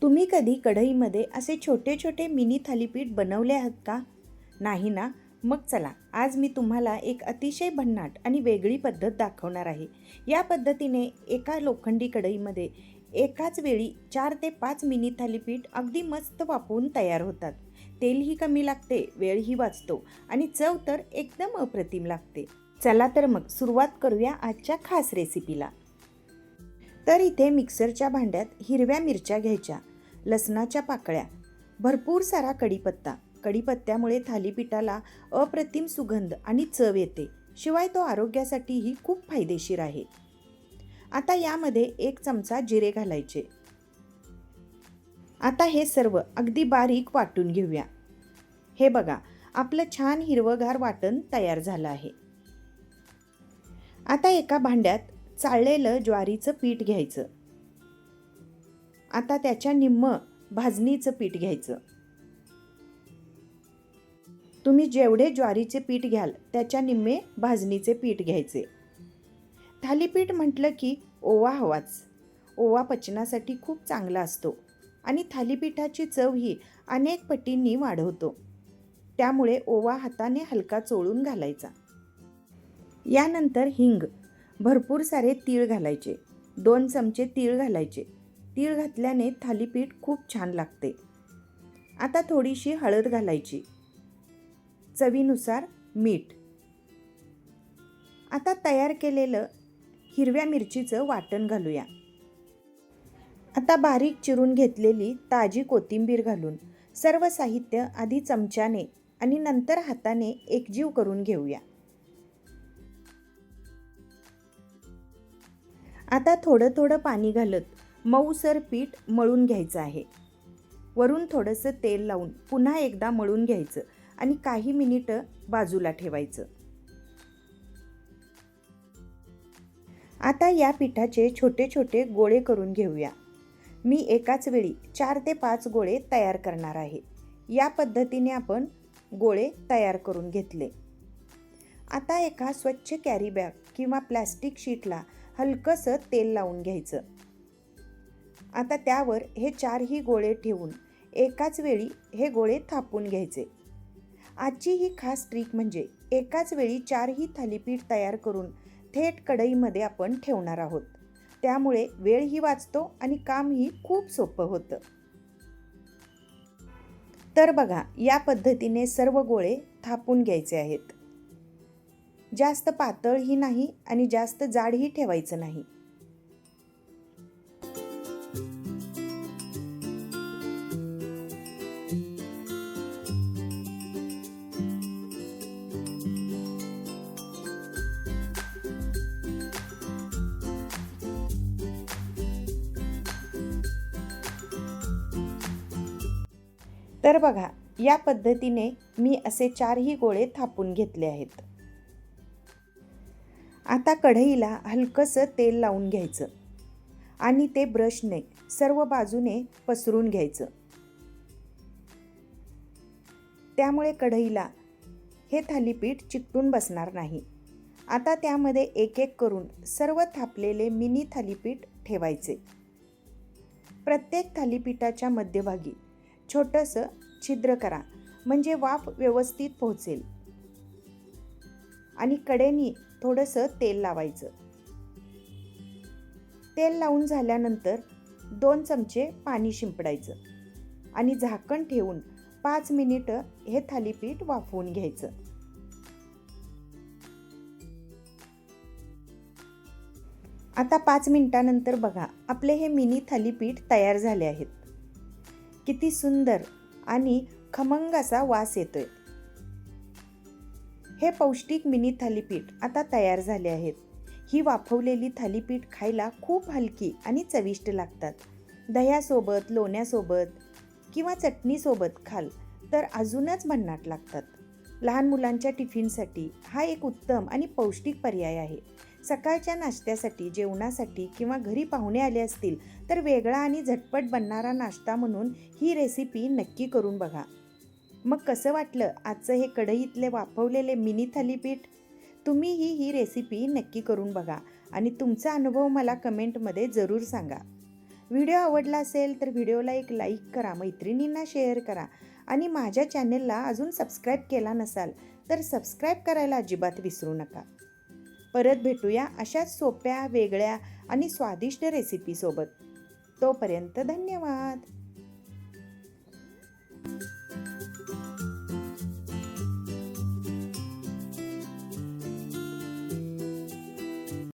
तुम्ही कधी कढईमध्ये असे छोटे छोटे मिनी थालीपीठ बनवले आहेत का? नाही ना? मग चला, आज मी तुम्हाला एक अतिशय भन्नाट आणि वेगळी पद्धत दाखवणार आहे. या पद्धतीने एका लोखंडी कढईमध्ये एकाच वेळी 4 ते 5 मिनी थालीपीठ अगदी मस्त वाफवून तयार होतात. तेलही कमी लागते, वेळही वाचतो आणि चव तर एकदम अप्रतिम लागते. चला तर मग सुरुवात करूया आजच्या खास रेसिपीला. तर इथे मिक्सरच्या भांड्यात हिरव्या मिरच्या घ्यायच्या, लसणाच्या पाकळ्या, भरपूर सारा कढीपत्ता. कढीपत्त्यामुळे थालीपीठाला अप्रतिम सुगंध आणि चव येते. शिवाय तो आरोग्यासाठीही खूप फायदेशीर आहे. आता यामध्ये 1 चमचा जिरे घालायचे. आता हे सर्व अगदी बारीक वाटून घेऊया. हे बघा, आपलं छान हिरवंगार वाटण तयार झालं आहे. आता एका भांड्यात चाळलेलं ज्वारीचं पीठ घ्यायचं. आता त्याच्या निम्म भाजणीचं पीठ घ्यायचं. तुम्ही जेवढे ज्वारीचे पीठ घ्याल त्याच्या निम्मे भाजणीचे पीठ घ्यायचे. थालीपीठ म्हटलं की ओवा हवाच. ओवा पचनासाठी खूप चांगला असतो आणि थालीपीठाची चव ही अनेक पटींनी वाढवतो. त्यामुळे ओवा हाताने हलका चोळून घालायचा. यानंतर हिंग, भरपूर सारे तीळ घालायचे. 2 चमचे तीळ घालायचे. तीळ घातल्याने थालीपीठ खूप छान लागते. आता थोडीशी हळद घालायची. चवीनुसार मीठ. आता तयार केलेलं हिरव्या मिरचीचं वाटण घालूया. आता बारीक चिरून घेतलेली ताजी कोथिंबीर घालून सर्व साहित्य आधी चमच्याने आणि नंतर हाताने एकजीव करून घेऊया. आता थोडं थोडं पाणी घालत मऊसर पीठ मळून घ्यायचं आहे. वरून थोडंसं तेल लावून पुन्हा एकदा मळून घ्यायचं आणि काही मिनिटं बाजूला ठेवायचं. आता या पिठाचे छोटे छोटे गोळे करून घेऊया. मी एकाच वेळी 4 ते 5 गोळे तयार करणार आहे. या पद्धतीने आपण गोळे तयार करून घेतले. आता एका स्वच्छ कॅरी बॅग किंवा प्लॅस्टिक शीटला हलकंसं तेल लावून घ्यायचं. आता त्यावर हे 4ही गोळे ठेवून एकाच वेळी हे गोळे थापून घ्यायचे. आजची ही खास ट्रिक म्हणजे एकाच वेळी 4ही थालीपीठ तयार करून थेट कढईमध्ये आपण ठेवणार आहोत. त्यामुळे वेळही वाचतो आणि कामही खूप सोपं होतं. तर बघा, या पद्धतीने सर्व गोळे थापून घ्यायचे आहेत. जास्त पातळही नाही आणि जास्त जाडही ठेवायचं नाही. तर बघा, या पद्धतीने मी असे 4ही गोळे थापून घेतले आहेत. आता कढईला हलकंसं तेल लावून घ्यायचं आणि ते ब्रशने सर्व बाजूने पसरून घ्यायचं. त्यामुळे कढईला हे थालीपीठ चिकटून बसणार नाही. आता त्यामध्ये एक एक करून सर्व थापलेले मिनी थालीपीठ ठेवायचे. प्रत्येक थालीपीठाच्या मध्यभागी छोटंसं छिद्र करा, म्हणजे वाफ व्यवस्थित पोहोचेल. आणि कडेनी थोडंसं तेल लावायचं. तेल लावून झाल्यानंतर 2 चमचे पाणी शिंपडायचं आणि झाकण ठेवून 5 मिनिटं हे थालीपीठ वाफवून घ्यायचं. आता 5 मिनिटानंतर बघा, आपले हे मिनी थालीपीठ तयार झाले आहेत. किती सुंदर आणि खमंग असा वास येतोय. हे पौष्टिक मिनी थालीपीठ आता तयार झाले आहेत. ही वाफवलेली थालीपीठ खायला खूप हलकी आणि चविष्ट लागतात. दह्यासोबत, लोण्यासोबत किंवा चटणीसोबत खाल तर अजूनच भन्नाट लागतात. लहान मुलांच्या टिफिनसाठी हा एक उत्तम आणि पौष्टिक पर्याय आहे. सकाळच्या नाश्त्यासाठी, जेवणासाठी किंवा घरी पाहुणे आले असतील तर वेगळा आणि झटपट बनणारा नाश्ता म्हणून ही रेसिपी नक्की करून बघा. मग कसं वाटलं आजचं हे कढईतले वाफवलेले मिनी थालीपीठ? तुम्हीही ही रेसिपी नक्की करून बघा आणि तुमचा अनुभव मला कमेंटमध्ये जरूर सांगा. व्हिडिओ आवडला असेल तर व्हिडिओला एक लाईक करा, मैत्रिणींना शेअर करा आणि माझ्या चॅनेलला अजून सबस्क्राईब केला नसाल तर सबस्क्राईब करायला अजिबात विसरू नका. परत भेटूया अशाच सोप्या, वेगळ्या आणि स्वादिष्ट रेसिपीसोबत. तोपर्यंत धन्यवाद.